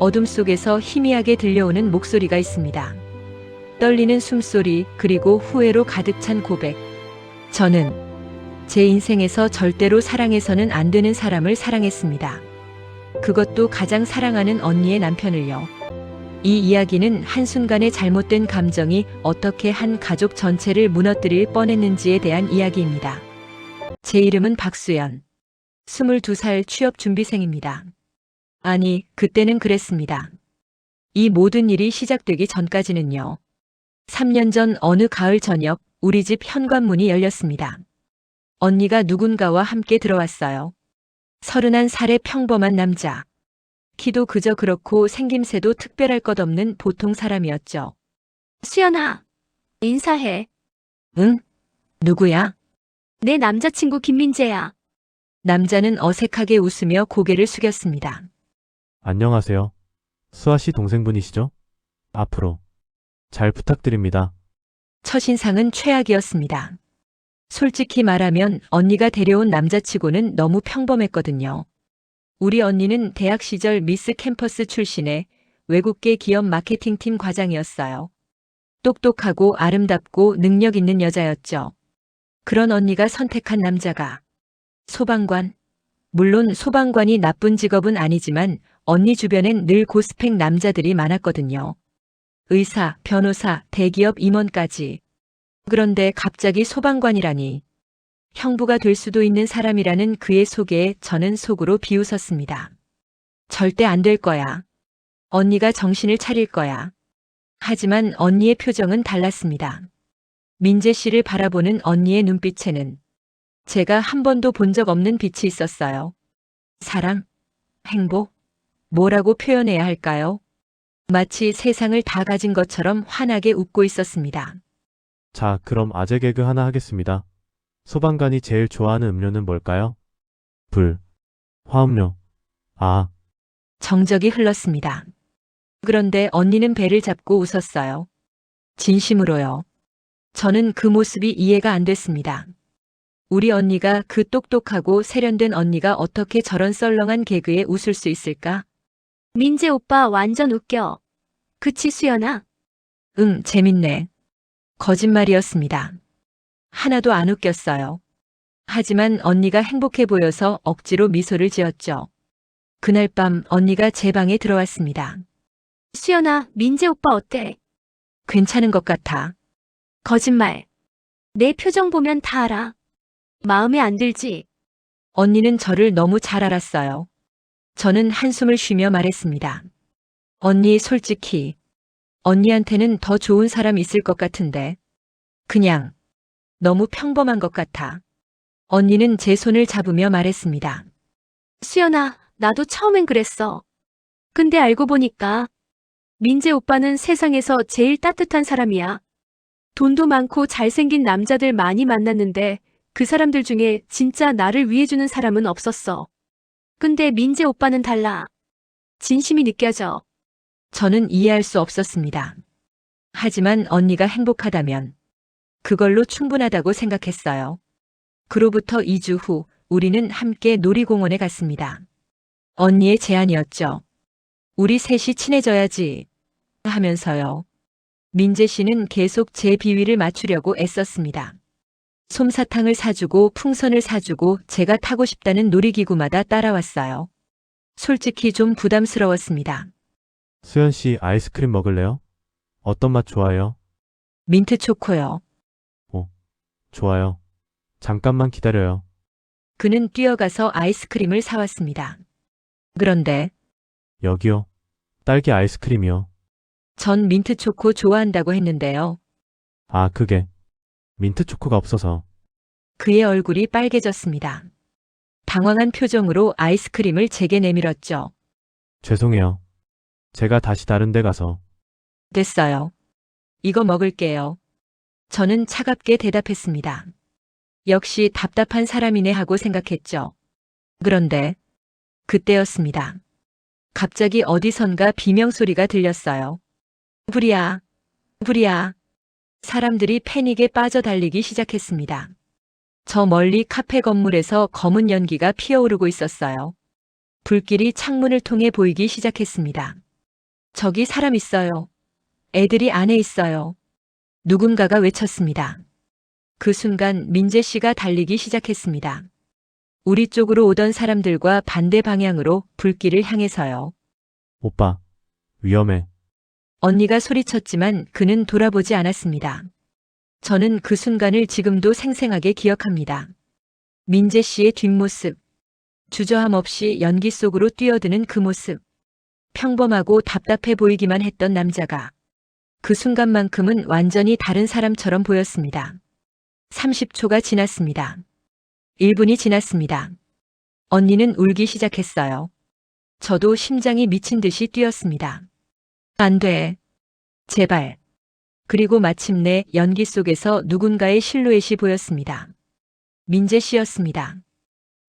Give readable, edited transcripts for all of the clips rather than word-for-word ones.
어둠 속에서 희미하게 들려오는 목소리가 있습니다. 떨리는 숨소리, 그리고 후회로 가득 찬 고백. 저는 제 인생에서 절대로 사랑해서는 안 되는 사람을 사랑했습니다. 그것도 가장 사랑하는 언니의 남편을요. 이 이야기는 한순간의 잘못된 감정이 어떻게 한 가족 전체를 무너뜨릴 뻔했는지에 대한 이야기입니다. 제 이름은 박수연. 22살 취업준비생입니다. 아니, 그때는 그랬습니다. 이 모든 일이 시작되기 전까지는요. 3년 전 어느 가을 저녁, 우리 집 현관문이 열렸습니다. 언니가 누군가와 함께 들어왔어요. 31살의 평범한 남자. 키도 그저 그렇고 생김새도 특별할 것 없는 보통 사람이었죠. 수연아, 인사해. 응? 누구야? 내 남자친구 김민재야. 남자는 어색하게 웃으며 고개를 숙였습니다. 안녕하세요. 수아 씨 동생분이시죠? 앞으로 잘 부탁드립니다. 첫인상은 최악이었습니다. 솔직히 말하면 언니가 데려온 남자치고는 너무 평범했거든요. 우리 언니는 대학 시절 미스 캠퍼스 출신의 외국계 기업 마케팅팀 과장이었어요. 똑똑하고 아름답고 능력 있는 여자였죠. 그런 언니가 선택한 남자가 소방관. 물론 소방관이 나쁜 직업은 아니지만 언니 주변엔 늘 고스펙 남자들이 많았거든요. 의사, 변호사, 대기업 임원까지. 그런데 갑자기 소방관이라니. 형부가 될 수도 있는 사람이라는 그의 소개에 저는 속으로 비웃었습니다. 절대 안 될 거야. 언니가 정신을 차릴 거야. 하지만 언니의 표정은 달랐습니다. 민재 씨를 바라보는 언니의 눈빛에는 제가 한 번도 본 적 없는 빛이 있었어요. 사랑? 행복? 뭐라고 표현해야 할까요? 마치 세상을 다 가진 것처럼 환하게 웃고 있었습니다. 자, 그럼 아재 개그 하나 하겠습니다. 소방관이 제일 좋아하는 음료는 뭘까요? 불. 화음료. 아, 정적이 흘렀습니다. 그런데 언니는 배를 잡고 웃었어요. 진심으로요. 저는 그 모습이 이해가 안 됐습니다. 우리 언니가, 그 똑똑하고 세련된 언니가 어떻게 저런 썰렁한 개그에 웃을 수 있을까? 민재 오빠 완전 웃겨. 그치, 수연아? 응, 재밌네. 거짓말이었습니다. 하나도 안 웃겼어요. 하지만 언니가 행복해 보여서 억지로 미소를 지었죠. 그날 밤 언니가 제 방에 들어왔습니다. 수연아, 민재 오빠 어때? 괜찮은 것 같아. 거짓말. 내 표정 보면 다 알아. 마음에 안 들지? 언니는 저를 너무 잘 알았어요. 저는 한숨을 쉬며 말했습니다. 언니, 솔직히 언니한테는 더 좋은 사람 있을 것 같은데. 그냥 너무 평범한 것 같아. 언니는 제 손을 잡으며 말했습니다. 수연아, 나도 처음엔 그랬어. 근데 알고 보니까 민재 오빠는 세상에서 제일 따뜻한 사람이야. 돈도 많고 잘생긴 남자들 많이 만났는데 그 사람들 중에 진짜 나를 위해주는 사람은 없었어. 근데 민재 오빠는 달라. 진심이 느껴져. 저는 이해할 수 없었습니다. 하지만 언니가 행복하다면 그걸로 충분하다고 생각했어요. 그로부터 2주 후 우리는 함께 놀이공원에 갔습니다. 언니의 제안이었죠. 우리 셋이 친해져야지 하면서요. 민재 씨는 계속 제 비위를 맞추려고 애썼습니다. 솜사탕을 사주고 풍선을 사주고 제가 타고 싶다는 놀이기구마다 따라왔어요. 솔직히 좀 부담스러웠습니다. 수연 씨 아이스크림 먹을래요? 어떤 맛 좋아해요? 민트 초코요. 좋아요. 잠깐만 기다려요. 그는 뛰어가서 아이스크림을 사왔습니다. 그런데 여기요. 딸기 아이스크림이요. 전 민트 초코 좋아한다고 했는데요. 아, 그게 민트 초코가 없어서. 그의 얼굴이 빨개졌습니다. 당황한 표정으로 아이스크림을 제게 내밀었죠. 죄송해요. 제가 다시 다른 데 가서. 됐어요. 이거 먹을게요. 저는 차갑게 대답했습니다. 역시 답답한 사람이네 하고 생각했죠. 그런데 그때였습니다. 갑자기 어디선가 비명소리가 들렸어요. 불이야, 불이야. 사람들이 패닉에 빠져 달리기 시작했습니다. 저 멀리 카페 건물에서 검은 연기가 피어오르고 있었어요. 불길이 창문을 통해 보이기 시작했습니다. 저기 사람 있어요. 애들이 안에 있어요. 누군가가 외쳤습니다. 그 순간 민재 씨가 달리기 시작했습니다. 우리 쪽으로 오던 사람들과 반대 방향으로 불길을 향해서요. 오빠, 위험해. 언니가 소리쳤지만 그는 돌아보지 않았습니다. 저는 그 순간을 지금도 생생하게 기억합니다. 민재 씨의 뒷모습, 주저함 없이 연기 속으로 뛰어드는 그 모습, 평범하고 답답해 보이기만 했던 남자가 그 순간만큼은 완전히 다른 사람처럼 보였습니다. 30초가 지났습니다. 1분이 지났습니다. 언니는 울기 시작했어요. 저도 심장이 미친 듯이 뛰었습니다. 안 돼. 제발. 그리고 마침내 연기 속에서 누군가의 실루엣이 보였습니다. 민재 씨였습니다.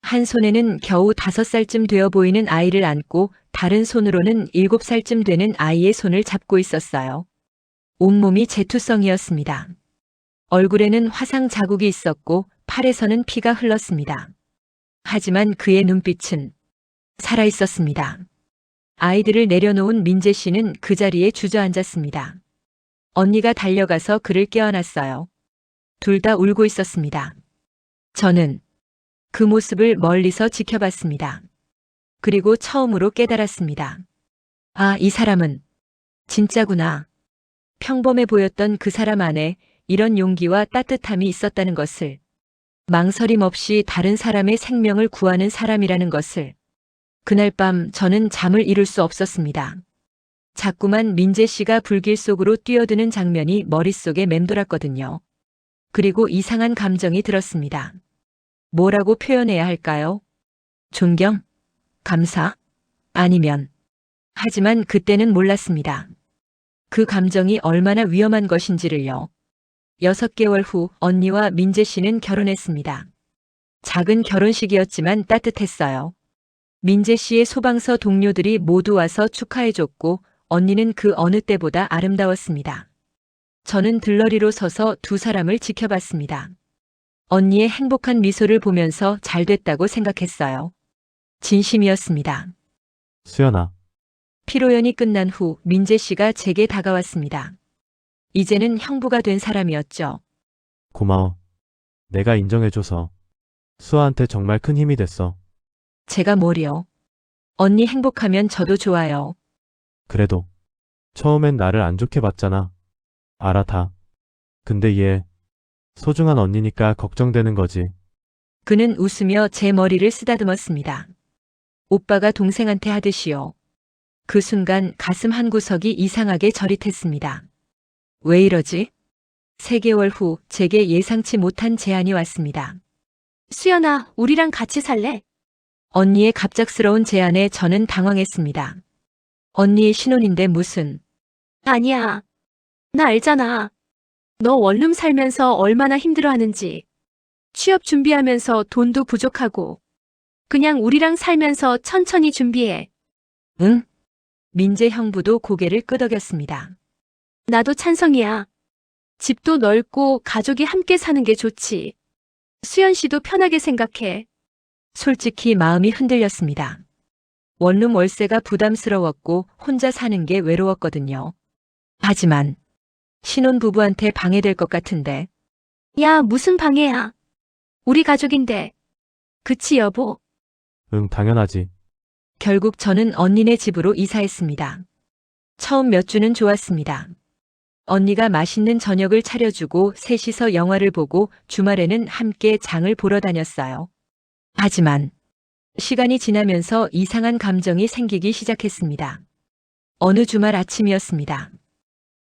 한 손에는 겨우 5살쯤 되어 보이는 아이를 안고 다른 손으로는 7살쯤 되는 아이의 손을 잡고 있었어요. 온몸이 재투성이었습니다. 얼굴에는 화상 자국이 있었고 팔에서는 피가 흘렀습니다. 하지만 그의 눈빛은 살아 있었습니다. 아이들을 내려놓은 민재 씨는 그 자리에 주저앉았습니다. 언니가 달려가서 그를 깨어났어요. 둘 다 울고 있었습니다. 저는 그 모습을 멀리서 지켜봤습니다. 그리고 처음으로 깨달았습니다. 아, 이 사람은 진짜구나. 평범해 보였던 그 사람 안에 이런 용기와 따뜻함이 있었다는 것을, 망설임 없이 다른 사람의 생명을 구하는 사람이라는 것을. 그날 밤 저는 잠을 이룰 수 없었습니다. 자꾸만 민재 씨가 불길 속으로 뛰어드는 장면이 머릿속에 맴돌았거든요. 그리고 이상한 감정이 들었습니다. 뭐라고 표현해야 할까요? 존경? 감사? 아니면. 하지만 그때는 몰랐습니다. 그 감정이 얼마나 위험한 것인지를요. 6개월 후 언니와 민재 씨는 결혼했습니다. 작은 결혼식이었지만 따뜻했어요. 민재 씨의 소방서 동료들이 모두 와서 축하해줬고 언니는 그 어느 때보다 아름다웠습니다. 저는 들러리로 서서 두 사람을 지켜봤습니다. 언니의 행복한 미소를 보면서 잘 됐다고 생각했어요. 진심이었습니다. 수연아, 피로연이 끝난 후 민재 씨가 제게 다가왔습니다. 이제는 형부가 된 사람이었죠. 고마워. 내가 인정해줘서. 수아한테 정말 큰 힘이 됐어. 제가 뭘요? 언니 행복하면 저도 좋아요. 그래도 처음엔 나를 안 좋게 봤잖아. 알아 다. 근데 얘 소중한 언니니까 걱정되는 거지. 그는 웃으며 제 머리를 쓰다듬었습니다. 오빠가 동생한테 하듯이요. 그 순간 가슴 한구석이 이상하게 저릿했습니다. 왜 이러지? 3개월 후 제게 예상치 못한 제안이 왔습니다. 수연아, 우리랑 같이 살래? 언니의 갑작스러운 제안에 저는 당황했습니다. 언니의 신혼인데 무슨. 아니야. 나 알잖아. 너 원룸 살면서 얼마나 힘들어하는지. 취업 준비하면서 돈도 부족하고. 그냥 우리랑 살면서 천천히 준비해. 응? 민재 형부도 고개를 끄덕였습니다. 나도 찬성이야. 집도 넓고 가족이 함께 사는 게 좋지. 수연 씨도 편하게 생각해. 솔직히 마음이 흔들렸습니다. 원룸 월세가 부담스러웠고 혼자 사는 게 외로웠거든요. 하지만 신혼부부한테 방해될 것 같은데. 야, 무슨 방해야. 우리 가족인데. 그치, 여보? 응, 당연하지. 결국 저는 언니네 집으로 이사했습니다. 처음 몇 주는 좋았습니다. 언니가 맛있는 저녁을 차려주고 셋이서 영화를 보고 주말에는 함께 장을 보러 다녔어요. 하지만 시간이 지나면서 이상한 감정이 생기기 시작했습니다. 어느 주말 아침이었습니다.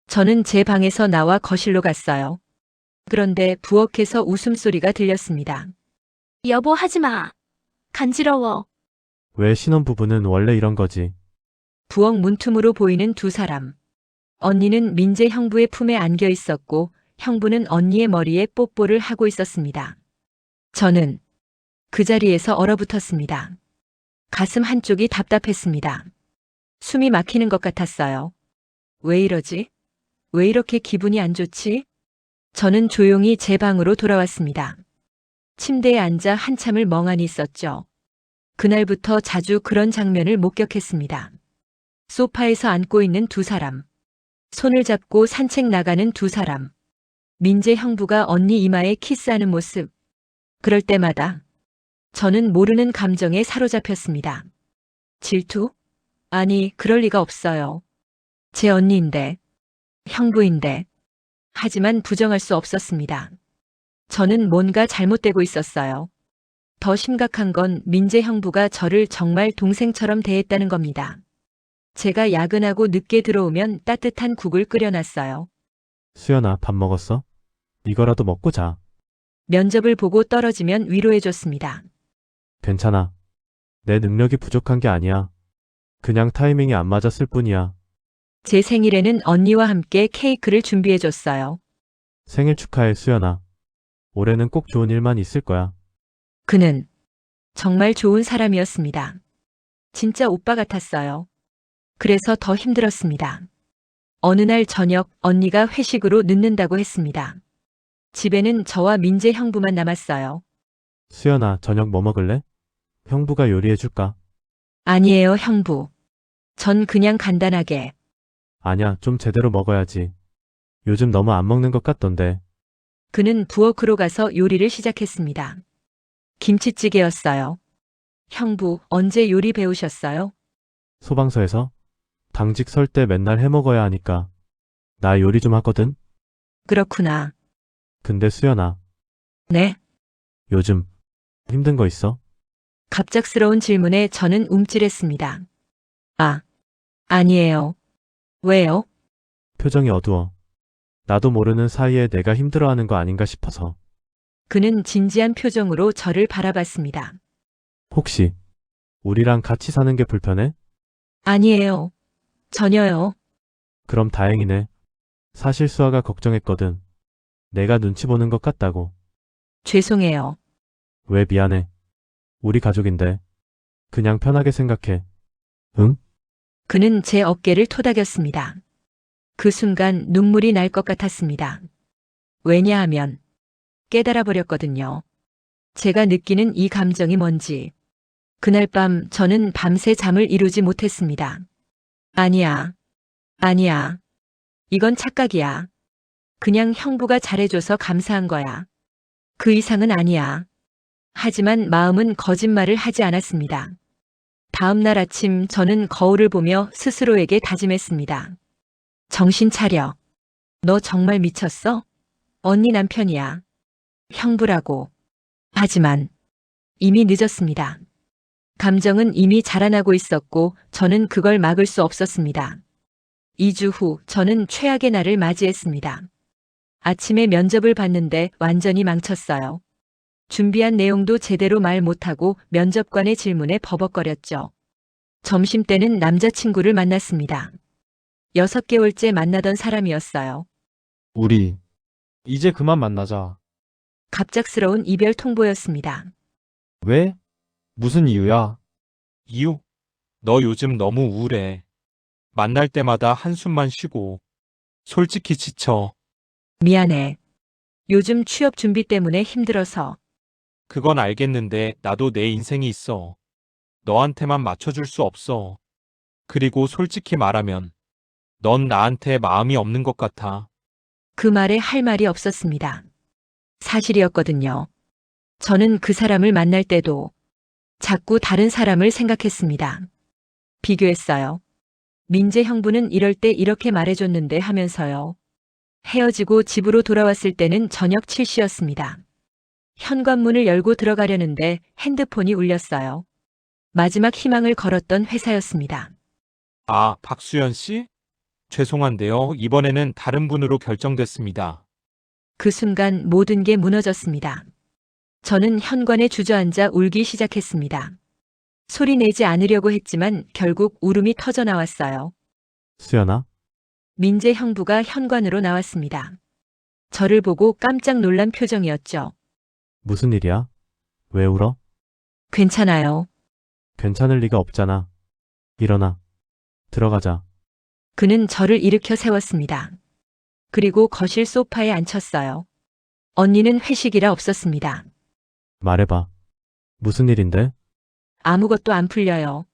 저는 제 방에서 나와 거실로 갔어요. 그런데 부엌에서 웃음소리가 들렸습니다. 여보, 하지 마. 간지러워. 왜 신혼부부는 원래 이런 거지? 부엌 문틈으로 보이는 두 사람. 언니는 민재 형부의 품에 안겨 있었고 형부는 언니의 머리에 뽀뽀를 하고 있었습니다. 저는 그 자리에서 얼어붙었습니다. 가슴 한쪽이 답답했습니다. 숨이 막히는 것 같았어요. 왜 이러지? 왜 이렇게 기분이 안 좋지? 저는 조용히 제 방으로 돌아왔습니다. 침대에 앉아 한참을 멍하니 있었죠. 그날부터 자주 그런 장면을 목격했습니다. 소파에서 앉고 있는 두 사람. 손을 잡고 산책 나가는 두 사람. 민재 형부가 언니 이마에 키스하는 모습. 그럴 때마다 저는 모르는 감정에 사로잡혔습니다. 질투? 아니, 그럴 리가 없어요. 제 언니인데, 형부인데. 하지만 부정할 수 없었습니다. 저는 뭔가 잘못되고 있었어요. 더 심각한 건 민재 형부가 저를 정말 동생처럼 대했다는 겁니다. 제가 야근하고 늦게 들어오면 따뜻한 국을 끓여놨어요. 수연아, 밥 먹었어? 이거라도 먹고 자. 면접을 보고 떨어지면 위로해줬습니다. 괜찮아. 내 능력이 부족한 게 아니야. 그냥 타이밍이 안 맞았을 뿐이야. 제 생일에는 언니와 함께 케이크를 준비해줬어요. 생일 축하해, 수연아. 올해는 꼭 좋은 일만 있을 거야. 그는 정말 좋은 사람이었습니다. 진짜 오빠 같았어요. 그래서 더 힘들었습니다. 어느 날 저녁 언니가 회식으로 늦는다고 했습니다. 집에는 저와 민재 형부만 남았어요. 수연아, 저녁 뭐 먹을래? 형부가 요리해 줄까? 아니에요, 형부. 전 그냥 간단하게. 아니야, 좀 제대로 먹어야지. 요즘 너무 안 먹는 것 같던데. 그는 부엌으로 가서 요리를 시작했습니다. 김치찌개였어요. 형부, 언제 요리 배우셨어요? 소방서에서? 당직 설 때 맨날 해 먹어야 하니까. 나 요리 좀 하거든? 그렇구나. 근데 수연아, 네. 요즘 힘든 거 있어? 갑작스러운 질문에 저는 움찔했습니다. 아, 아니에요. 왜요? 표정이 어두워. 나도 모르는 사이에 내가 힘들어하는 거 아닌가 싶어서. 그는 진지한 표정으로 저를 바라봤습니다. 혹시 우리랑 같이 사는 게 불편해? 아니에요. 전혀요. 그럼 다행이네. 사실 수아가 걱정했거든. 내가 눈치 보는 것 같다고. 죄송해요. 왜 미안해. 우리 가족인데. 그냥 편하게 생각해. 응? 그는 제 어깨를 토닥였습니다. 그 순간 눈물이 날 것 같았습니다. 왜냐하면 깨달아 버렸거든요. 제가 느끼는 이 감정이 뭔지. 그날 밤 저는 밤새 잠을 이루지 못했습니다. 아니야. 아니야. 이건 착각이야. 그냥 형부가 잘해줘서 감사한 거야. 그 이상은 아니야. 하지만 마음은 거짓말을 하지 않았습니다. 다음 날 아침 저는 거울을 보며 스스로에게 다짐했습니다. 정신 차려. 너 정말 미쳤어? 언니 남편이야. 형부라고. 하지만 이미 늦었습니다. 감정은 이미 자라나고 있었고 저는 그걸 막을 수 없었습니다. 2주 후 저는 최악의 날을 맞이했습니다. 아침에 면접을 봤는데 완전히 망쳤어요. 준비한 내용도 제대로 말 못하고 면접관의 질문에 버벅거렸죠. 점심때는 남자친구를 만났습니다. 6개월째 만나던 사람이었어요. 우리 이제 그만 만나자. 갑작스러운 이별 통보였습니다. 왜? 무슨 이유야? 이유? 너 요즘 너무 우울해. 만날 때마다 한숨만 쉬고. 솔직히 지쳐. 미안해. 요즘 취업 준비 때문에 힘들어서. 그건 알겠는데 나도 내 인생이 있어. 너한테만 맞춰줄 수 없어. 그리고 솔직히 말하면 넌 나한테 마음이 없는 것 같아. 그 말에 할 말이 없었습니다. 사실이었거든요. 저는 그 사람을 만날 때도 자꾸 다른 사람을 생각했습니다. 비교했어요. 민재 형부는 이럴 때 이렇게 말해줬는데 하면서요. 헤어지고 집으로 돌아왔을 때는 저녁 7시였습니다. 현관문을 열고 들어가려는데 핸드폰이 울렸어요. 마지막 희망을 걸었던 회사였습니다. 아, 박수연 씨? 죄송한데요. 이번에는 다른 분으로 결정됐습니다. 그 순간 모든 게 무너졌습니다. 저는 현관에 주저앉아 울기 시작했습니다. 소리 내지 않으려고 했지만 결국 울음이 터져 나왔어요. 수연아? 민재 형부가 현관으로 나왔습니다. 저를 보고 깜짝 놀란 표정이었죠. 무슨 일이야? 왜 울어? 괜찮아요. 괜찮을 리가 없잖아. 일어나. 들어가자. 그는 저를 일으켜 세웠습니다. 그리고 거실 소파에 앉혔어요. 언니는 회식이라 없었습니다. 말해봐. 무슨 일인데? 아무것도 안 풀려요.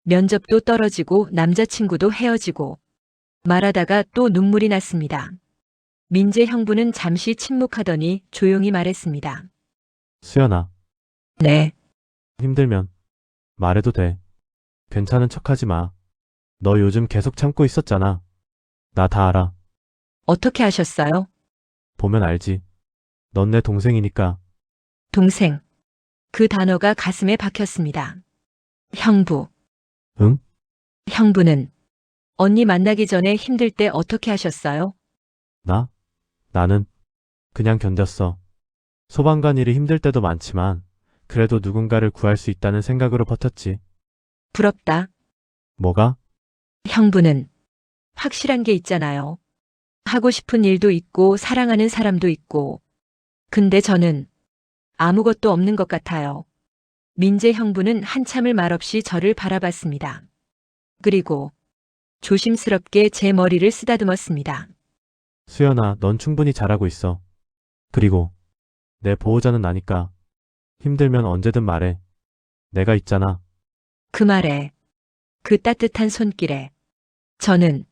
면접도 떨어지고 남자친구도 헤어지고 말하다가 또 눈물이 났습니다. 민재 형부는 잠시 침묵하더니 조용히 말했습니다. 수연아, 네, 힘들면 말해도 돼. 괜찮은 척하지 마. 너 요즘 계속 참고 있었잖아. 나 다 알아. 어떻게 하셨어요? 보면 알지. 넌 내 동생이니까. 동생. 그 단어가 가슴에 박혔습니다. 형부. 응? 형부는 언니 만나기 전에 힘들 때 어떻게 하셨어요? 나는 그냥 견뎠어. 소방관 일이 힘들 때도 많지만 그래도 누군가를 구할 수 있다는 생각으로 버텼지. 부럽다. 뭐가? 형부는 확실한 게 있잖아요. 하고 싶은 일도 있고 사랑하는 사람도 있고. 근데 저는 아무것도 없는 것 같아요. 민재 형부는 한참을 말없이 저를 바라봤습니다. 그리고 조심스럽게 제 머리를 쓰다듬었습니다. 수연아, 넌 충분히 잘하고 있어. 그리고 내 보호자는 나니까 힘들면 언제든 말해. 내가 있잖아. 그 말에, 그 따뜻한 손길에 저는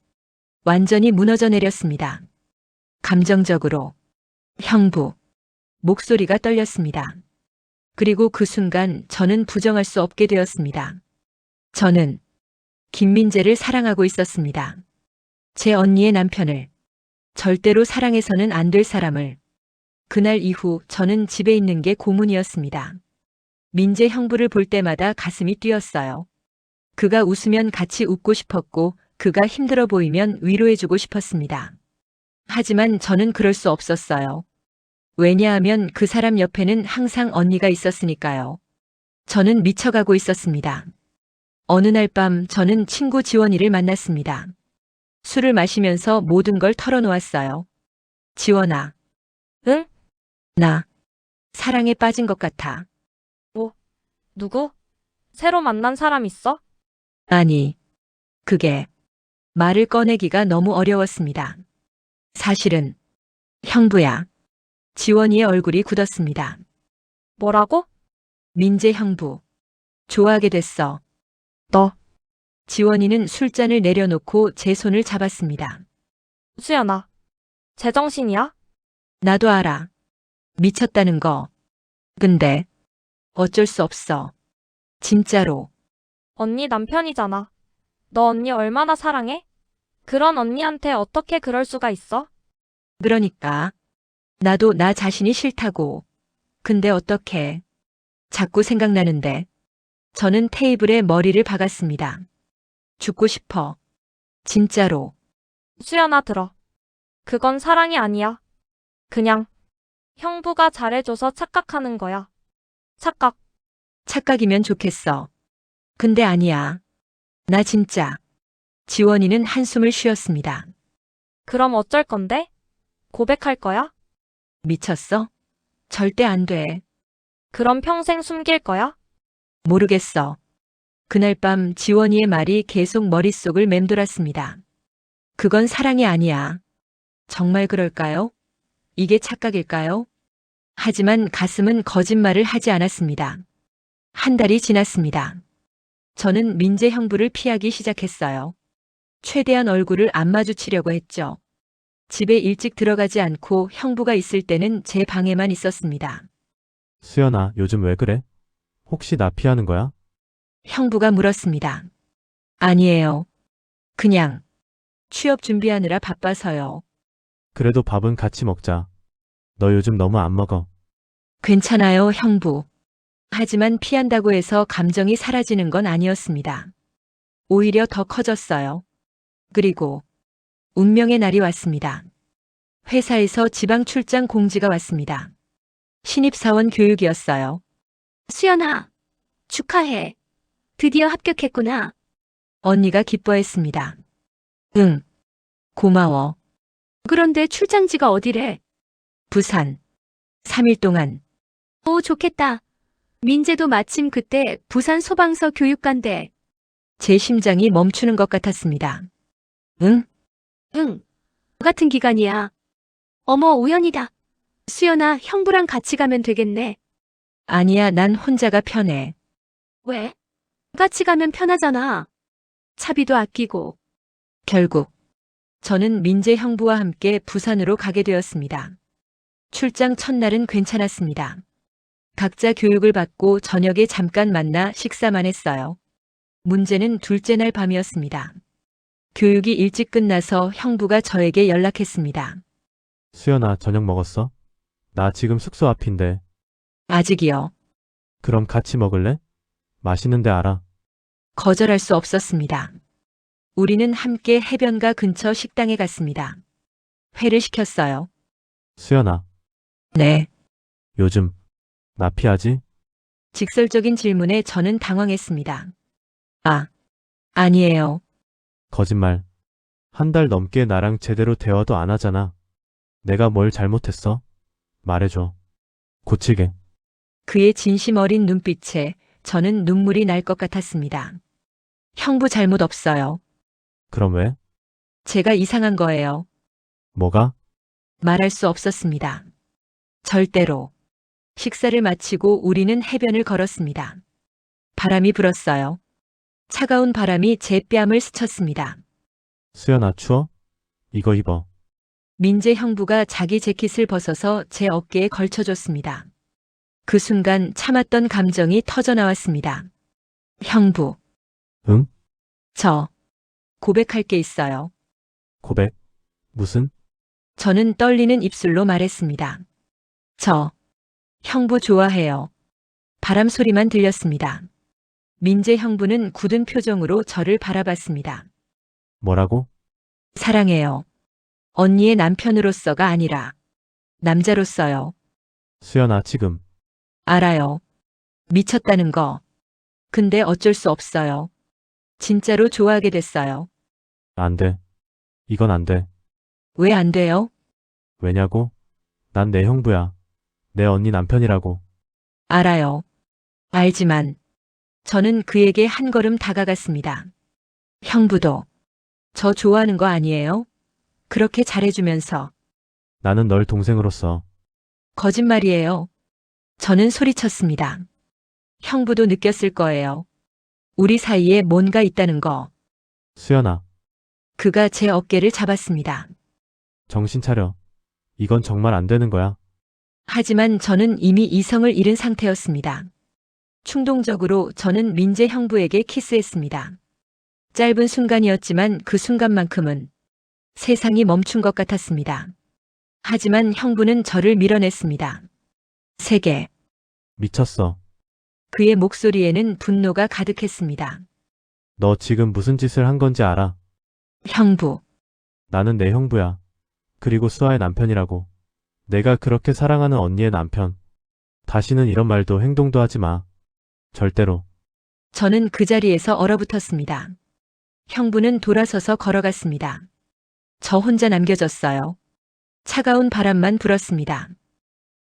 완전히 무너져 내렸습니다. 감정적으로, 형부, 목소리가 떨렸습니다. 그리고 그 순간 저는 부정할 수 없게 되었습니다. 저는 김민재를 사랑하고 있었습니다. 제 언니의 남편을, 절대로 사랑해서는 안 될 사람을. 그날 이후 저는 집에 있는 게 고문이었습니다. 민재 형부를 볼 때마다 가슴이 뛰었어요. 그가 웃으면 같이 웃고 싶었고 그가 힘들어 보이면 위로해주고 싶었습니다. 하지만 저는 그럴 수 없었어요. 왜냐하면 그 사람 옆에는 항상 언니가 있었으니까요. 저는 미쳐가고 있었습니다. 어느 날 밤 저는 친구 지원이를 만났습니다. 술을 마시면서 모든 걸 털어놓았어요. 지원아. 응? 나 사랑에 빠진 것 같아. 누구? 새로 만난 사람 있어? 아니, 그게 말을 꺼내기가 너무 어려웠습니다. 사실은 형부야. 지원이의 얼굴이 굳었습니다. 뭐라고? 민재 형부. 좋아하게 됐어. 너. 지원이는 술잔을 내려놓고 제 손을 잡았습니다. 수연아. 제정신이야? 나도 알아. 미쳤다는 거. 근데 어쩔 수 없어. 진짜로. 언니 남편이잖아. 너 언니 얼마나 사랑해? 그런 언니한테 어떻게 그럴 수가 있어? 그러니까 나도 나 자신이 싫다고. 근데 어떡해. 자꾸 생각나는데. 저는 테이블에 머리를 박았습니다. 죽고 싶어. 진짜로. 수연아 들어. 그건 사랑이 아니야. 그냥 형부가 잘해줘서 착각하는 거야. 착각. 착각이면 좋겠어. 근데 아니야. 나 진짜. 지원이는 한숨을 쉬었습니다. 그럼 어쩔 건데? 고백할 거야? 미쳤어? 절대 안 돼. 그럼 평생 숨길 거야? 모르겠어. 그날 밤 지원이의 말이 계속 머릿속을 맴돌았습니다. 그건 사랑이 아니야. 정말 그럴까요? 이게 착각일까요? 하지만 가슴은 거짓말을 하지 않았습니다. 한 달이 지났습니다. 저는 민재 형부를 피하기 시작했어요. 최대한 얼굴을 안 마주치려고 했죠. 집에 일찍 들어가지 않고 형부가 있을 때는 제 방에만 있었습니다. 수연아, 요즘 왜 그래? 혹시 나 피하는 거야? 형부가 물었습니다. 아니에요. 그냥 취업 준비하느라 바빠서요. 그래도 밥은 같이 먹자. 너 요즘 너무 안 먹어. 괜찮아요, 형부. 하지만 피한다고 해서 감정이 사라지는 건 아니었습니다. 오히려 더 커졌어요. 그리고 운명의 날이 왔습니다. 회사에서 지방 출장 공지가 왔습니다. 신입사원 교육이었어요. 수연아, 축하해. 드디어 합격했구나. 언니가 기뻐했습니다. 응. 고마워. 그런데 출장지가 어디래? 부산. 3일 동안. 오, 좋겠다. 민재도 마침 그때 부산 소방서 교육간대. 제 심장이 멈추는 것 같았습니다. 응? 응. 같은 기간이야. 어머, 우연이다. 수연아, 형부랑 같이 가면 되겠네. 아니야, 난 혼자가 편해. 왜? 같이 가면 편하잖아. 차비도 아끼고. 결국 저는 민재 형부와 함께 부산으로 가게 되었습니다. 출장 첫날은 괜찮았습니다. 각자 교육을 받고 저녁에 잠깐 만나 식사만 했어요. 문제는 둘째 날 밤이었습니다. 교육이 일찍 끝나서 형부가 저에게 연락했습니다. 수연아, 저녁 먹었어? 나 지금 숙소 앞인데. 아직이요. 그럼 같이 먹을래? 맛있는 데 알아. 거절할 수 없었습니다. 우리는 함께 해변가 근처 식당에 갔습니다. 회를 시켰어요. 수연아, 네. 요즘 나 피하지? 직설적인 질문에 저는 당황했습니다. 아니에요. 거짓말. 한 달 넘게 나랑 제대로 대화도 안 하잖아. 내가 뭘 잘못했어? 말해줘. 고치게. 그의 진심 어린 눈빛에 저는 눈물이 날 것 같았습니다. 형부 잘못 없어요. 그럼 왜? 제가 이상한 거예요. 뭐가? 말할 수 없었습니다. 절대로. 식사를 마치고 우리는 해변을 걸었습니다. 바람이 불었어요. 차가운 바람이 제 뺨을 스쳤습니다. 수연아, 추워? 이거 입어. 민재 형부가 자기 재킷을 벗어서 제 어깨에 걸쳐줬습니다. 그 순간 참았던 감정이 터져나왔습니다. 형부. 응? 저 고백할 게 있어요. 고백? 무슨? 저는 떨리는 입술로 말했습니다. 저 형부 좋아해요. 바람 소리만 들렸습니다. 민재 형부는 굳은 표정으로 저를 바라봤습니다. 뭐라고? 사랑해요. 언니의 남편으로서가 아니라 남자로서요. 수연아, 지금. 알아요. 미쳤다는 거. 근데 어쩔 수 없어요. 진짜로 좋아하게 됐어요. 안 돼. 이건 안 돼. 왜 안 돼요? 왜냐고? 난 내 형부야. 내 언니 남편이라고. 알아요. 알지만 저는 그에게 한 걸음 다가갔습니다. 형부도 저 좋아하는 거 아니에요? 그렇게 잘해주면서. 나는 널 동생으로서. 거짓말이에요. 저는 소리쳤습니다. 형부도 느꼈을 거예요. 우리 사이에 뭔가 있다는 거. 수연아, 그가 제 어깨를 잡았습니다. 정신 차려. 이건 정말 안 되는 거야. 하지만 저는 이미 이성을 잃은 상태였습니다. 충동적으로 저는 민재 형부에게 키스했습니다. 짧은 순간이었지만 그 순간만큼은 세상이 멈춘 것 같았습니다. 하지만 형부는 저를 밀어냈습니다. 세게. 미쳤어. 그의 목소리에는 분노가 가득했습니다. 너 지금 무슨 짓을 한 건지 알아? 형부. 나는 내 형부야. 그리고 수아의 남편이라고. 내가 그렇게 사랑하는 언니의 남편. 다시는 이런 말도 행동도 하지 마. 절대로. 저는 그 자리에서 얼어붙었습니다. 형부는 돌아서서 걸어갔습니다. 저 혼자 남겨졌어요. 차가운 바람만 불었습니다.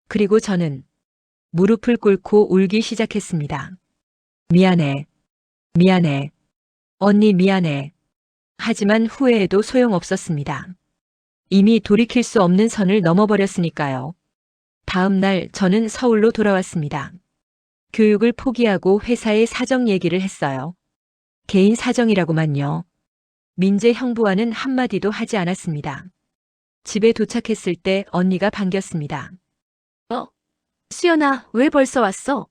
그리고 저는 무릎을 꿇고 울기 시작했습니다. 미안해. 미안해. 언니 미안해. 하지만 후회해도 소용없었습니다. 이미 돌이킬 수 없는 선을 넘어버렸으니까요. 다음 날 저는 서울로 돌아왔습니다. 교육을 포기하고 회사에 사정 얘기를 했어요. 개인 사정이라고만요. 민재 형부와는 한마디도 하지 않았습니다. 집에 도착했을 때 언니가 반겼습니다. 수연아, 왜 벌써 왔어?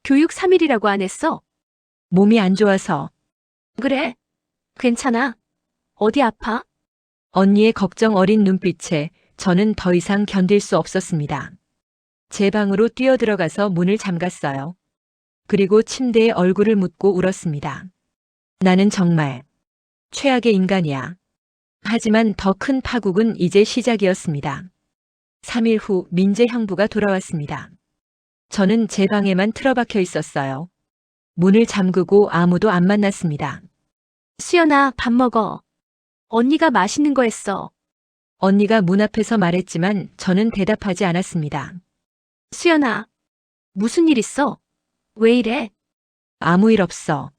교육 3일이라고 안 했어? 몸이 안 좋아서. 그래? 괜찮아? 어디 아파? 언니의 걱정 어린 눈빛에 저는 더 이상 견딜 수 없었습니다. 제 방으로 뛰어들어가서 문을 잠갔어요. 그리고 침대에 얼굴을 묻고 울었습니다. 나는 정말 최악의 인간이야. 하지만 더 큰 파국은 이제 시작이었습니다. 3일 후 민재 형부가 돌아왔습니다. 저는 제 방에만 틀어박혀 있었어요. 문을 잠그고 아무도 안 만났습니다. 수연아, 밥 먹어. 언니가 맛있는 거 했어. 언니가 문 앞에서 말했지만 저는 대답하지 않았습니다. 수연아, 무슨 일 있어? 왜 이래? 아무 일 없어.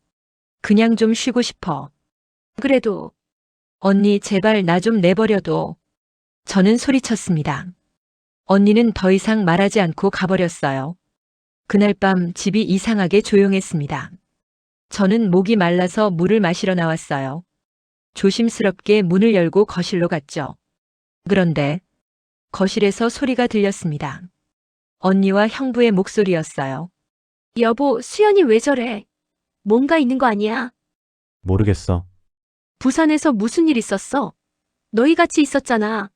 그냥 좀 쉬고 싶어. 그래도 언니 제발 나 좀 내버려둬. 저는 소리쳤습니다. 언니는 더 이상 말하지 않고 가버렸어요. 그날 밤 집이 이상하게 조용했습니다. 저는 목이 말라서 물을 마시러 나왔어요. 조심스럽게 문을 열고 거실로 갔죠. 그런데 거실에서 소리가 들렸습니다. 언니와 형부의 목소리였어요. 여보, 수연이 왜 저래? 뭔가 있는 거 아니야? 모르겠어. 부산에서 무슨 일 있었어? 너희 같이 있었잖아.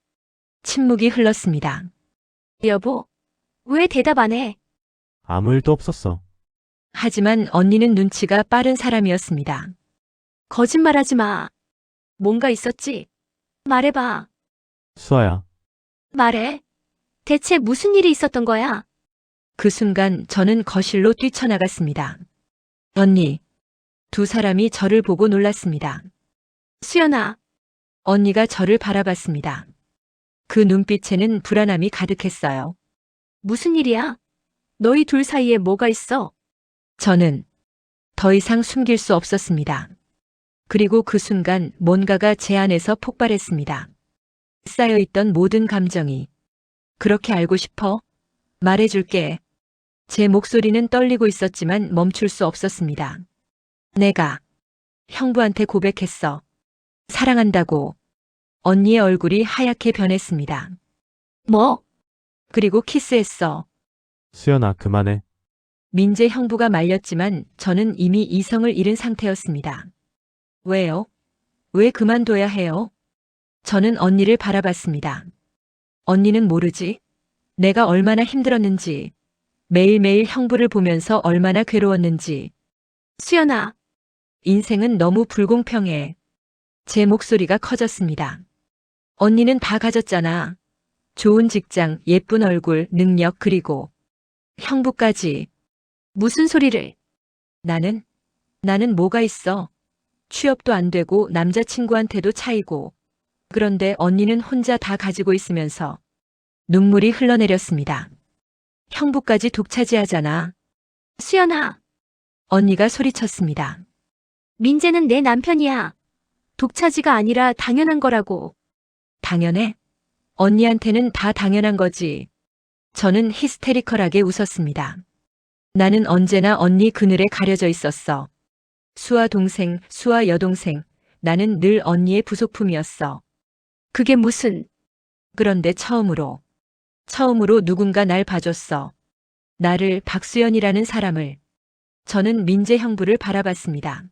침묵이 흘렀습니다. 여보, 왜 대답 안 해? 아무 일도 없었어. 하지만 언니는 눈치가 빠른 사람이었습니다. 거짓말하지 마. 뭔가 있었지? 말해봐. 수아야, 말해. 대체 무슨 일이 있었던 거야? 그 순간 저는 거실로 뛰쳐나갔습니다. 언니, 두 사람이 저를 보고 놀랐습니다. 수연아, 언니가 저를 바라봤습니다. 그 눈빛에는 불안함이 가득했어요. 무슨 일이야? 너희 둘 사이에 뭐가 있어? 저는 더 이상 숨길 수 없었습니다. 그리고 그 순간 뭔가가 제 안에서 폭발했습니다. 쌓여있던 모든 감정이 그렇게 알고 싶어? 말해줄게. 제 목소리는 떨리고 있었지만 멈출 수 없었습니다. 내가 형부한테 고백했어. 사랑한다고. 언니의 얼굴이 하얗게 변했습니다. 뭐? 그리고 키스했어. 수연아, 그만해. 민재 형부가 말렸지만 저는 이미 이성을 잃은 상태였습니다. 왜요? 왜 그만둬야 해요? 저는 언니를 바라봤습니다. 언니는 모르지? 내가 얼마나 힘들었는지, 매일매일 형부를 보면서 얼마나 괴로웠는지. 수연아, 인생은 너무 불공평해. 제 목소리가 커졌습니다. 언니는 다 가졌잖아. 좋은 직장, 예쁜 얼굴, 능력, 그리고 형부까지. 무슨 소리를? 나는 뭐가 있어? 취업도 안 되고 남자친구한테도 차이고. 그런데 언니는 혼자 다 가지고 있으면서 눈물이 흘러내렸습니다. 형부까지 독차지하잖아. 수연아, 언니가 소리쳤습니다. 민재는 내 남편이야. 독차지가 아니라 당연한 거라고. 당연해? 언니한테는 다 당연한 거지. 저는 히스테리컬하게 웃었습니다. 나는 언제나 언니 그늘에 가려져 있었어. 수아 동생, 수아 여동생, 나는 늘 언니의 부속품이었어. 그게 무슨, 그런데 처음으로 누군가 날 봐줬어. 나를, 박수연이라는 사람을. 저는 민재 형부를 바라봤습니다.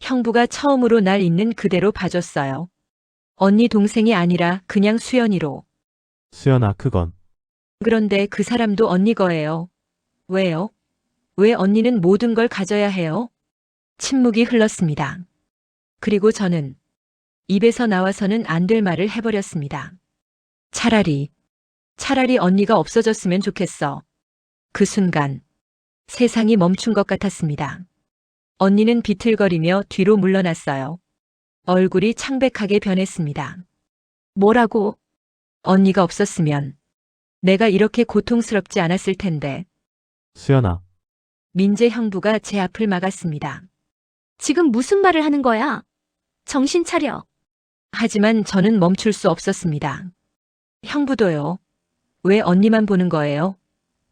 형부가 처음으로 날 있는 그대로 봐줬어요. 언니 동생이 아니라 그냥 수연이로. 수연아, 그건. 그런데 그 사람도 언니 거예요. 왜요? 왜 언니는 모든 걸 가져야 해요? 침묵이 흘렀습니다. 그리고 저는 입에서 나와서는 안 될 말을 해버렸습니다. 차라리 언니가 없어졌으면 좋겠어. 그 순간 세상이 멈춘 것 같았습니다. 언니는 비틀거리며 뒤로 물러났어요. 얼굴이 창백하게 변했습니다. 뭐라고? 언니가 없었으면 내가 이렇게 고통스럽지 않았을 텐데. 수연아, 민재 형부가 제 앞을 막았습니다. 지금 무슨 말을 하는 거야? 정신 차려. 하지만 저는 멈출 수 없었습니다. 형부도요. 왜 언니만 보는 거예요?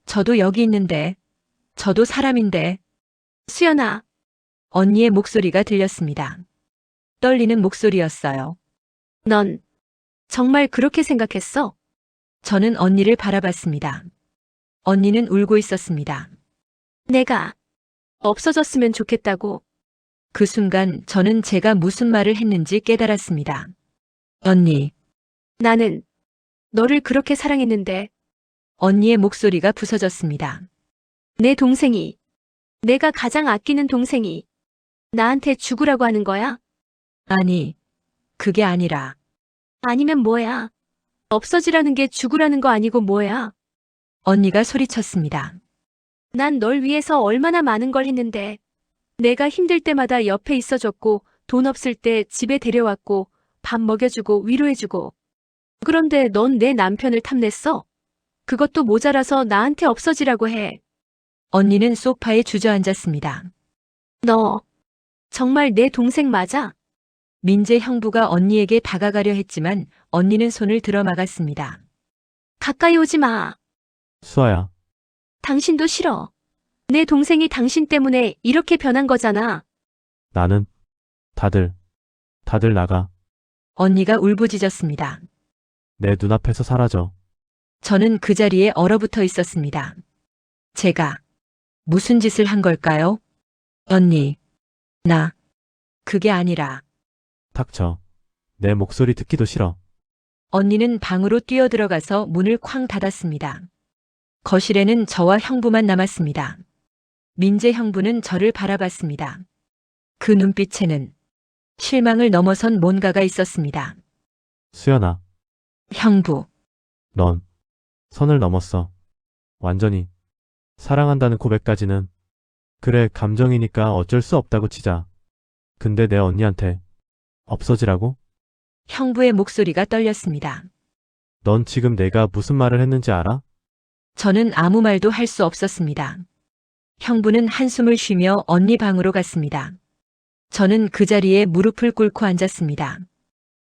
저도 여기 있는데. 저도 사람인데. 수연아, 언니의 목소리가 들렸습니다. 떨리는 목소리였어요. 넌 정말 그렇게 생각했어? 저는 언니를 바라봤습니다. 언니는 울고 있었습니다. 내가 없어졌으면 좋겠다고. 그 순간 저는 제가 무슨 말을 했는지 깨달았습니다. 언니, 나는 너를 그렇게 사랑했는데 언니의 목소리가 부서졌습니다. 내 동생이, 내가 가장 아끼는 동생이 나한테 죽으라고 하는 거야? 아니, 그게 아니라 아니면 뭐야? 없어지라는 게 죽으라는 거 아니고 뭐야? 언니가 소리쳤습니다. 난 널 위해서 얼마나 많은 걸 했는데. 내가 힘들 때마다 옆에 있어줬고, 돈 없을 때 집에 데려왔고, 밥 먹여주고 위로해주고. 그런데 넌 내 남편을 탐냈어? 그것도 모자라서 나한테 없어지라고 해. 언니는 소파에 주저앉았습니다. 너 정말 내 동생 맞아? 민재 형부가 언니에게 다가가려 했지만 언니는 손을 들어 막았습니다. 가까이 오지 마. 수아야, 당신도 싫어. 내 동생이 당신 때문에 이렇게 변한 거잖아. 나는 다들 나가. 언니가 울부짖었습니다. 내 눈앞에서 사라져. 저는 그 자리에 얼어붙어 있었습니다. 제가 무슨 짓을 한 걸까요? 언니, 그게 아니라 닥쳐. 내 목소리 듣기도 싫어. 언니는 방으로 뛰어들어가서 문을 쾅 닫았습니다. 거실에는 저와 형부만 남았습니다. 민재 형부는 저를 바라봤습니다. 그 눈빛에는 실망을 넘어선 뭔가가 있었습니다. 수연아, 형부, 넌 선을 넘었어. 완전히. 사랑한다는 고백까지는. 그래, 감정이니까 어쩔 수 없다고 치자. 근데 내 언니한테 없어지라고? 형부의 목소리가 떨렸습니다. 넌 지금 내가 무슨 말을 했는지 알아? 저는 아무 말도 할 수 없었습니다. 형부는 한숨을 쉬며 언니 방으로 갔습니다. 저는 그 자리에 무릎을 꿇고 앉았습니다.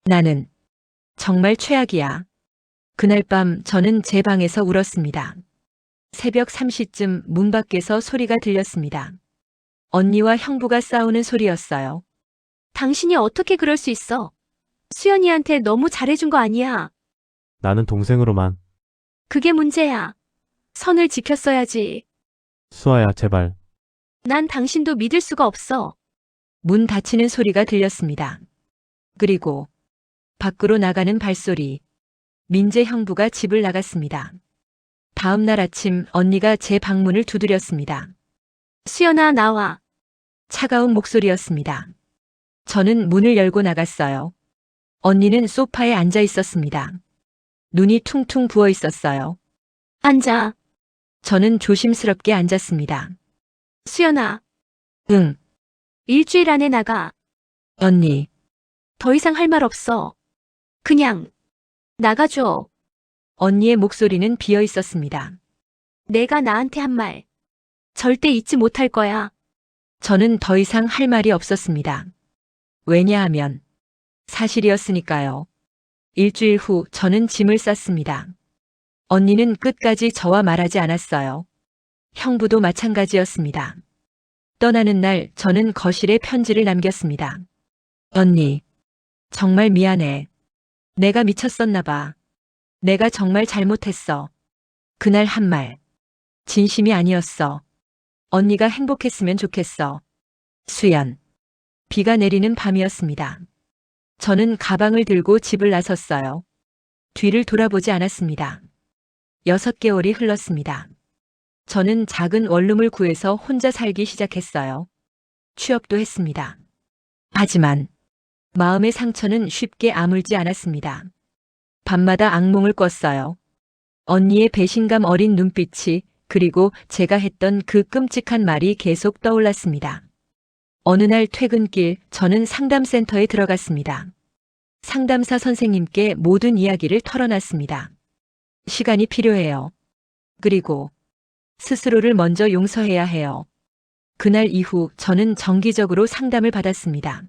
나는 정말 최악이야. 그날 밤 저는 제 방에서 울었습니다. 새벽 3시쯤 문 밖에서 소리가 들렸습니다. 언니와 형부가 싸우는 소리였어요. 당신이 어떻게 그럴 수 있어? 수연이한테 너무 잘해준 거 아니야. 나는 동생으로만. 그게 문제야. 선을 지켰어야지. 수아야, 제발. 난 당신도 믿을 수가 없어. 문 닫히는 소리가 들렸습니다. 그리고 밖으로 나가는 발소리. 민재 형부가 집을 나갔습니다. 다음 날 아침 언니가 제 방문을 두드렸습니다. 수연아, 나와. 차가운 목소리였습니다. 저는 문을 열고 나갔어요. 언니는 소파에 앉아 있었습니다. 눈이 퉁퉁 부어 있었어요. 앉아. 저는 조심스럽게 앉았습니다. 수연아, 응, 일주일 안에 나가. 언니. 더 이상 할 말 없어. 그냥 나가줘. 언니의 목소리는 비어 있었습니다. 내가 나한테 한 말 절대 잊지 못할 거야. 저는 더 이상 할 말이 없었습니다. 왜냐하면 사실이었으니까요. 일주일 후 저는 짐을 쌌습니다. 언니는 끝까지 저와 말하지 않았어요. 형부도 마찬가지였습니다. 떠나는 날 저는 거실에 편지를 남겼습니다. 언니, 정말 미안해. 내가 미쳤었나 봐. 내가 정말 잘못했어. 그날 한 말. 진심이 아니었어. 언니가 행복했으면 좋겠어. 수연. 비가 내리는 밤이었습니다. 저는 가방을 들고 집을 나섰어요. 뒤를 돌아보지 않았습니다. 6개월이 흘렀습니다. 저는 작은 원룸을 구해서 혼자 살기 시작했어요. 취업도 했습니다. 하지만 마음의 상처는 쉽게 아물지 않았습니다. 밤마다 악몽을 꿨어요. 언니의 배신감 어린 눈빛이 그리고 제가 했던 그 끔찍한 말이 계속 떠올랐습니다. 어느 날 퇴근길 저는 상담센터에 들어갔습니다. 상담사 선생님께 모든 이야기를 털어놨습니다. 시간이 필요해요. 그리고 스스로를 먼저 용서해야 해요. 그날 이후 저는 정기적으로 상담을 받았습니다.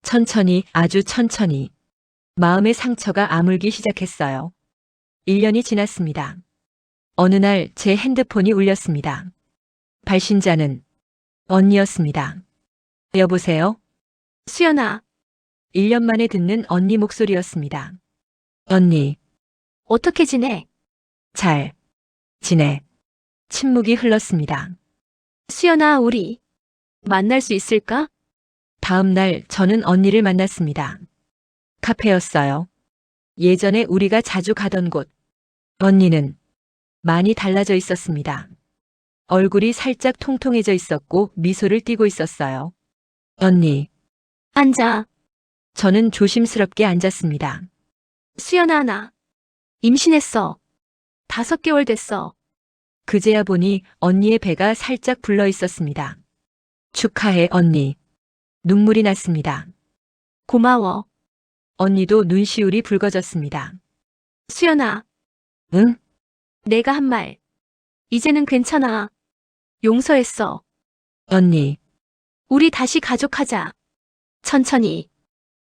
천천히, 아주 천천히 마음의 상처가 아물기 시작했어요. 1년이 지났습니다. 어느 날 제 핸드폰이 울렸습니다. 발신자는 언니였습니다. 여보세요? 수연아, 1년 만에 듣는 언니 목소리였습니다. 언니, 어떻게 지내? 잘 지내. 침묵이 흘렀습니다. 수연아, 우리 만날 수 있을까? 다음 날 저는 언니를 만났습니다. 카페였어요. 예전에 우리가 자주 가던 곳. 언니는 많이 달라져 있었습니다. 얼굴이 살짝 통통해져 있었고 미소를 띠고 있었어요. 언니, 앉아. 저는 조심스럽게 앉았습니다. 수연아, 나 임신했어. 5개월 됐어. 그제야 보니 언니의 배가 살짝 불러 있었습니다. 축하해, 언니. 눈물이 났습니다. 고마워. 언니도 눈시울이 붉어졌습니다. 수연아, 응? 내가 한 말. 이제는 괜찮아. 용서했어. 언니, 우리 다시 가족하자. 천천히.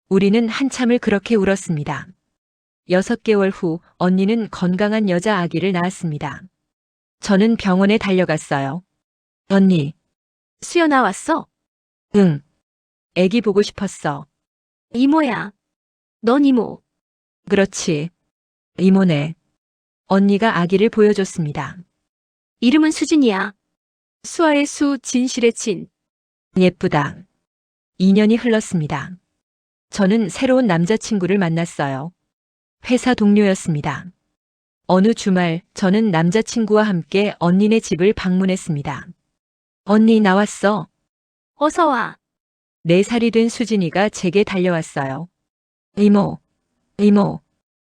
우리는 한참을 그렇게 울었습니다. 6개월 후 언니는 건강한 여자 아기를 낳았습니다. 저는 병원에 달려갔어요. 언니, 수연아, 왔어? 응. 애기 보고 싶었어. 이모야. 넌 이모. 그렇지. 이모네. 언니가 아기를 보여줬습니다. 이름은 수진이야. 수아의 수, 진실의 진. 예쁘다. 2년이 흘렀습니다. 저는 새로운 남자친구를 만났어요. 회사 동료였습니다. 어느 주말 저는 남자친구와 함께 언니네 집을 방문했습니다. 언니 나왔어. 어서 와. 4살이 된 수진이가 제게 달려왔어요. 이모, 이모.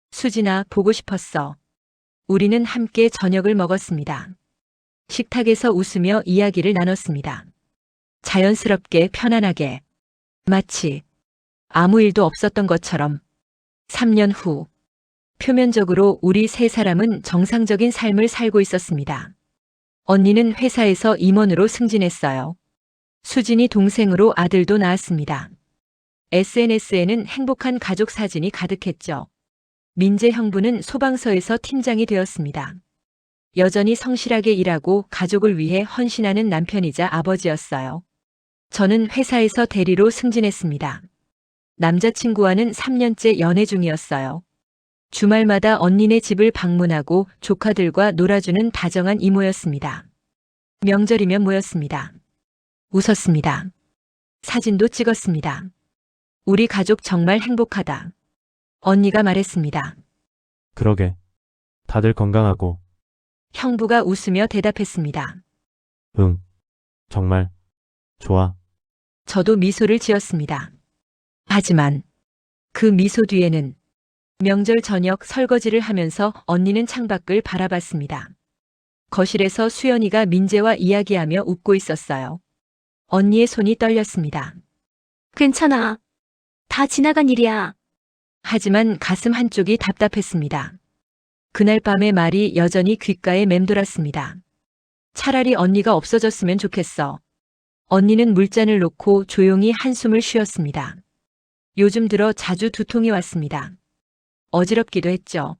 수진아, 보고 싶었어. 우리는 함께 저녁을 먹었습니다. 식탁에서 웃으며 이야기를 나눴습니다. 자연스럽게 편안하게. 마치 아무 일도 없었던 것처럼. 3년 후. 표면적으로 우리 3사람은 정상적인 삶을 살고 있었습니다. 언니는 회사에서 임원으로 승진했어요. 수진이 동생으로 아들도 낳았습니다. SNS에는 행복한 가족 사진이 가득했죠. 민재 형부는 소방서에서 팀장이 되었습니다. 여전히 성실하게 일하고 가족을 위해 헌신하는 남편이자 아버지였어요. 저는 회사에서 대리로 승진했습니다. 남자친구와는 3년째 연애 중이었어요. 주말마다 언니네 집을 방문하고 조카들과 놀아주는 다정한 이모였습니다. 명절이면 모였습니다. 웃었습니다. 사진도 찍었습니다. 우리 가족 정말 행복하다. 언니가 말했습니다. 그러게. 다들 건강하고, 형부가 웃으며 대답했습니다. 응. 정말. 좋아. 저도 미소를 지었습니다. 하지만 그 미소 뒤에는 명절 저녁 설거지를 하면서 언니는 창밖을 바라봤습니다. 거실에서 수연이가 민재와 이야기하며 웃고 있었어요. 언니의 손이 떨렸습니다. 괜찮아. 다 지나간 일이야. 하지만 가슴 한쪽이 답답했습니다. 그날 밤의 말이 여전히 귓가에 맴돌았습니다. 차라리 언니가 없어졌으면 좋겠어. 언니는 물잔을 놓고 조용히 한숨을 쉬었습니다. 요즘 들어 자주 두통이 왔습니다. 어지럽기도 했죠.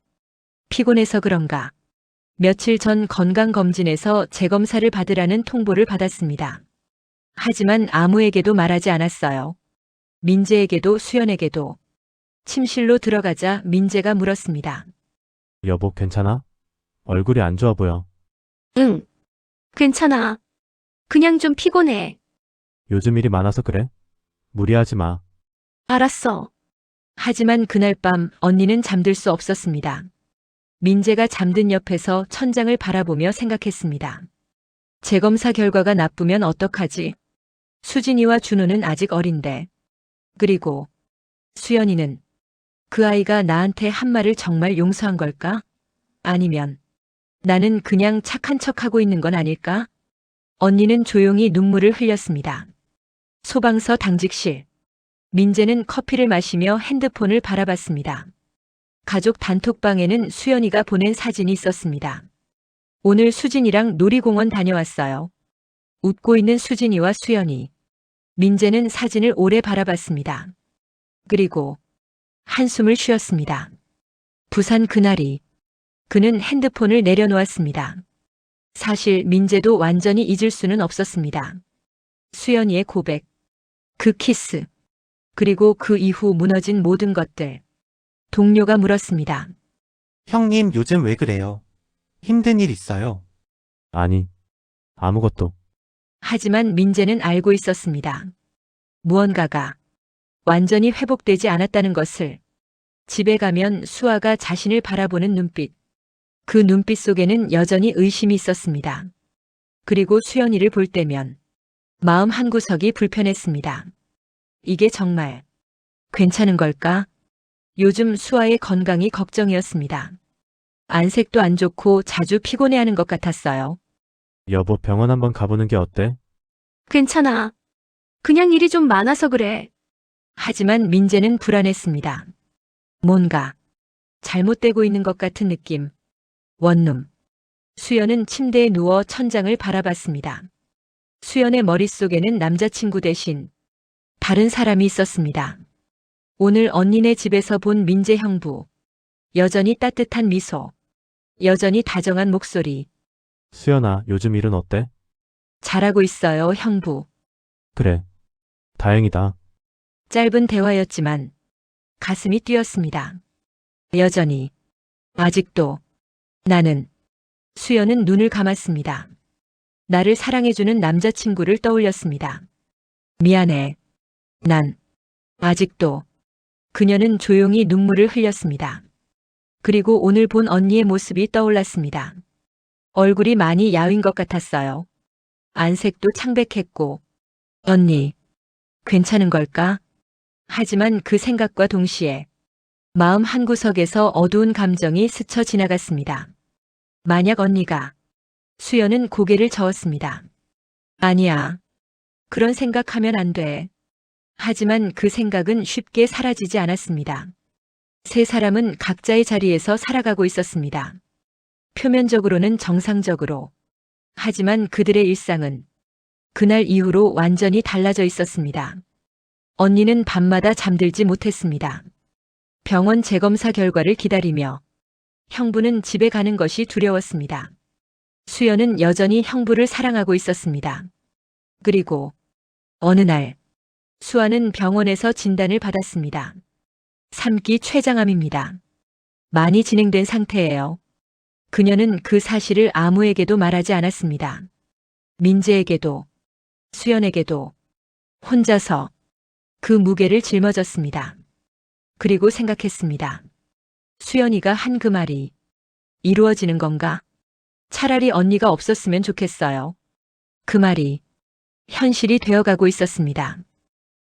피곤해서 그런가. 며칠 전 건강검진에서 재검사를 받으라는 통보를 받았습니다. 하지만 아무에게도 말하지 않았어요. 민재에게도 수연에게도. 침실로 들어가자 민재가 물었습니다. 여보, 괜찮아? 얼굴이 안 좋아 보여. 응. 괜찮아. 그냥 좀 피곤해. 요즘 일이 많아서 그래? 무리하지 마. 알았어. 하지만 그날 밤 언니는 잠들 수 없었습니다. 민재가 잠든 옆에서 천장을 바라보며 생각했습니다. 재검사 결과가 나쁘면 어떡하지? 수진이와 준호는 아직 어린데. 그리고 수연이는 그 아이가 나한테 한 말을 정말 용서한 걸까? 아니면 나는 그냥 착한 척하고 있는 건 아닐까? 언니는 조용히 눈물을 흘렸습니다. 소방서 당직실. 민재는 커피를 마시며 핸드폰을 바라봤습니다. 가족 단톡방에는 수연이가 보낸 사진이 있었습니다. 오늘 수진이랑 놀이공원 다녀왔어요. 웃고 있는 수진이와 수연이. 민재는 사진을 오래 바라봤습니다. 그리고 한숨을 쉬었습니다. 부산 그날이. 그는 핸드폰을 내려놓았습니다. 사실 민재도 완전히 잊을 수는 없었습니다. 수연이의 고백, 그 키스, 그리고 그 이후 무너진 모든 것들. 동료가 물었습니다. 형님 요즘 왜 그래요? 힘든 일 있어요? 아니. 아무것도. 하지만 민재는 알고 있었습니다. 무언가가 완전히 회복되지 않았다는 것을. 집에 가면 수아가 자신을 바라보는 눈빛. 그 눈빛 속에는 여전히 의심이 있었습니다. 그리고 수연이를 볼 때면 마음 한구석이 불편했습니다. 이게 정말 괜찮은 걸까? 요즘 수아의 건강이 걱정이었습니다. 안색도 안 좋고 자주 피곤해하는 것 같았어요. 여보, 병원 한번 가보는 게 어때? 괜찮아. 그냥 일이 좀 많아서 그래. 하지만 민재는 불안했습니다. 뭔가 잘못되고 있는 것 같은 느낌. 원룸. 수연은 침대에 누워 천장을 바라봤습니다. 수연의 머릿속에는 남자친구 대신 다른 사람이 있었습니다. 오늘 언니네 집에서 본 민재 형부. 여전히 따뜻한 미소. 여전히 다정한 목소리. 수연아, 요즘 일은 어때? 잘하고 있어요, 형부. 그래. 다행이다. 짧은 대화였지만 가슴이 뛰었습니다. 여전히, 아직도, 나는, 수연은 눈을 감았습니다. 나를 사랑해주는 남자친구를 떠올렸습니다. 미안해. 난, 아직도. 그녀는 조용히 눈물을 흘렸습니다. 그리고 오늘 본 언니의 모습이 떠올랐습니다. 얼굴이 많이 야윈 것 같았어요. 안색도 창백했고, 언니, 괜찮은 걸까? 하지만 그 생각과 동시에 마음 한구석에서 어두운 감정이 스쳐 지나갔습니다. 만약 언니가, 수연은 고개를 저었습니다. 아니야. 그런 생각하면 안 돼. 하지만 그 생각은 쉽게 사라지지 않았습니다. 세 사람은 각자의 자리에서 살아가고 있었습니다. 표면적으로는 정상적으로. 하지만 그들의 일상은 그날 이후로 완전히 달라져 있었습니다. 언니는 밤마다 잠들지 못했습니다. 병원 재검사 결과를 기다리며 형부는 집에 가는 것이 두려웠습니다. 수연은 여전히 형부를 사랑하고 있었습니다. 그리고 어느 날 수아는 병원에서 진단을 받았습니다. 3기 췌장암입니다. 많이 진행된 상태예요. 그녀는 그 사실을 아무에게도 말하지 않았습니다. 민재에게도, 수연에게도, 혼자서 그 무게를 짊어졌습니다. 그리고 생각했습니다. 수연이가 한 그 말이 이루어지는 건가? 차라리 언니가 없었으면 좋겠어요. 그 말이 현실이 되어가고 있었습니다.